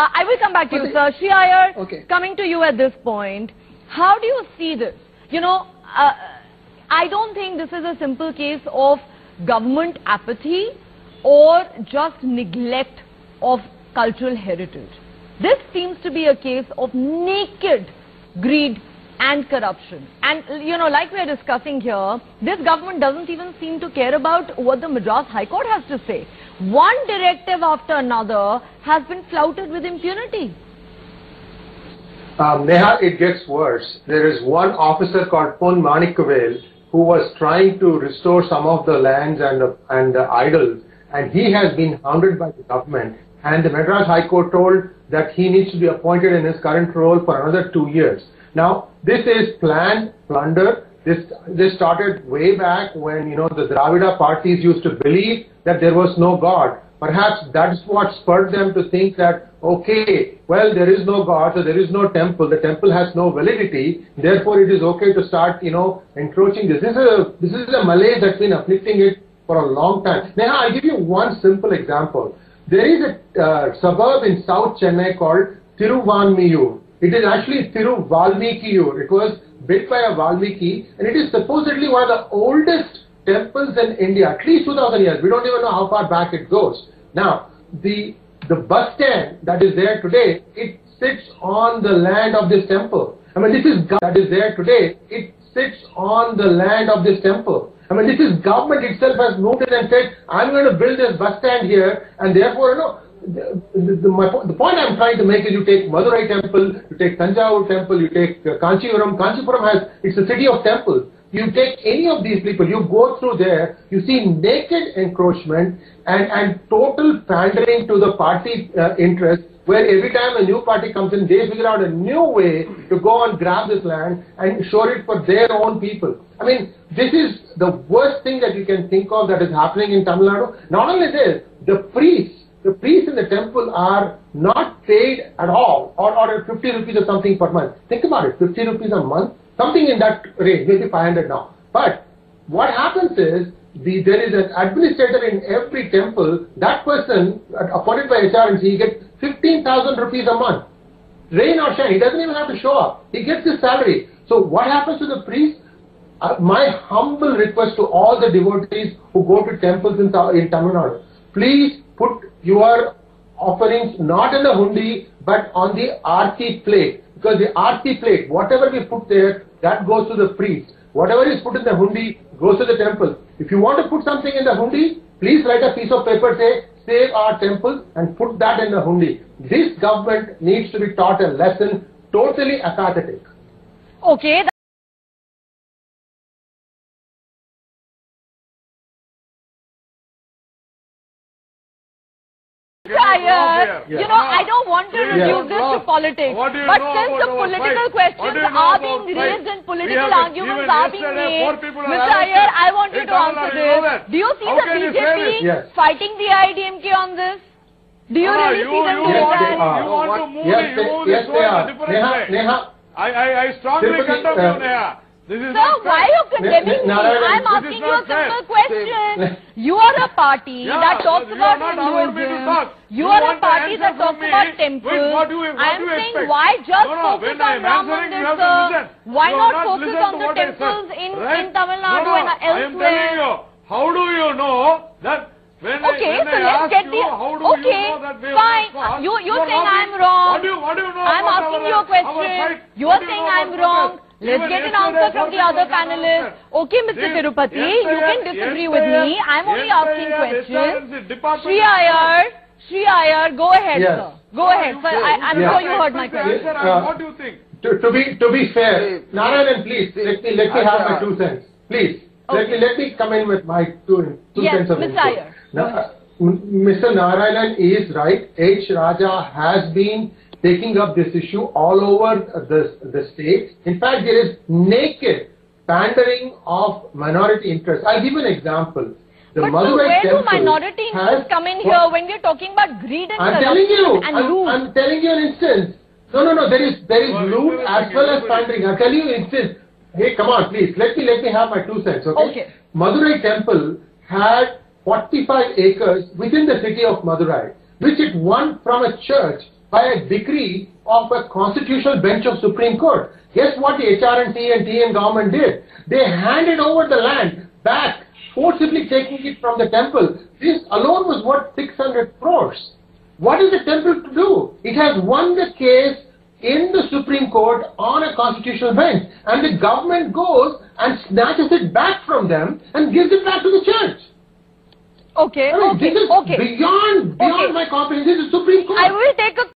I will come back to you, sir. Shri Iyer, okay, coming to you at this point, how do you see this? You know, I don't think this is a simple case of government apathy or just neglect of cultural heritage. This seems to be a case of naked greed and corruption. And, you know, like we're discussing here, this government doesn't even seem to care about what the Madras High Court has to say. One directive after another has been flouted with impunity. Neha, it gets worse. There is one officer called Pon Manikavel who was trying to restore some of the lands and the idols, and he has been hounded by the government. And the Madras High Court told that he needs to be appointed in his current role for another 2 years. Now, this is planned plunder. This started way back when, you know, the Dravida parties used to believe that there was no God. Perhaps that's what spurred them to think that, okay, well, there is no God, so there is no temple. The temple has no validity. Therefore, it is okay to start, you know, encroaching this. This is a malaise that's been afflicting it for a long time. Now, I'll give you one simple example. There is a suburb in South Chennai called Thiruvanmiyur. It is actually Thiruvalmikiyur. It was built by a Valmiki, and it is supposedly one of the oldest temples in India, at least 2000 years. We don't even know how far back it goes. Now, the bus stand that is there today, it sits on the land of this temple. I mean, this is that is there today, it sits on the land of this temple. I mean, this is government itself has moved in and said, I'm going to build this bus stand here, and therefore, you know, the point I'm trying to make is you take Madurai temple, you take Tanjavur temple, you take Kanchipuram. Kanchipuram it's a city of temples. You take any of these people, you go through there, you see naked encroachment and total pandering to the party interest, where every time a new party comes in, they figure out a new way to go and grab this land and shore it for their own people. I mean, this is the worst thing that you can think of that is happening in Tamil Nadu. Not only this, the priests in the temple are not paid at all, or 50 rupees or something per month. Think about it, 50 rupees a month, something in that range, maybe 500 now. But what happens is, there is an administrator in every temple. That person, appointed by HRNC, he gets 15,000 rupees a month. Rain or shine, he doesn't even have to show up. He gets his salary. So what happens to the priest? My humble request to all the devotees who go to temples in Tamil Nadu, please put your offerings not in the hundi but on the aarti plate, because the aarti plate, whatever we put there, that goes to the priest. Whatever is put in the hundi goes to the temple. If you want to put something in the hundi, please write a piece of paper, say save our temple, and put that in the hundi. This government needs to be taught a lesson, totally apathetic. Okay. You know, I don't want to reduce this to politics, but since the political questions are being raised and political arguments are being made, Mr. Iyer, I want you to answer this. Do you see the BJP fighting the IDMK on this? Do you really see them doing that? You want to move this world in a different way. I strongly condemn you, Neha. Sir, why are you condemning me? I'm asking you a simple question. You are a party that talks about Hinduism. You are a party that talks about temples. I'm saying, why just focus on Ram Mandir, sir? Why not focus on the temples in Tamil Nadu and elsewhere? I am telling you, how do you know that? Okay, so let's get the... Okay, fine. You're saying I'm wrong. What do you know? I'm asking you a question. You're saying I'm wrong. Let's get an answer from the other panelists. Okay, Mr. Tirupati, you can disagree with me. I'm only asking questions. Shri Iyer, go ahead, sir. Go ahead, sir. I'm sure you heard my question. What do you think? To be fair, Narayanan, please, let me have my 2 cents. Please, let me come in with my 2 cents of input. Yes, Mr. Iyer. Mr. Narayanan is right. H. Raja has been taking up this issue all over the state. In fact, there is naked pandering of minority interests. I'll give an example. But where do minority interests come in here when we're talking about greed and corruption and loot? I'm telling you an instance. No, there is loot as well as pandering. I'll tell you an instance. Hey, come on, please. Let me have my 2 cents, okay? Madurai temple had 45 acres within the city of Madurai, which it won from a church by a decree of a constitutional bench of Supreme Court. Guess what the HRNC and TN government did? They handed over the land back, forcibly taking it from the temple. This alone was worth 600 crores. What is the temple to do? It has won the case in the Supreme Court on a constitutional bench, and the government goes and snatches it back from them and gives it back to the church. Okay, I mean, this is beyond my comprehension. This is Supreme Court. I will take a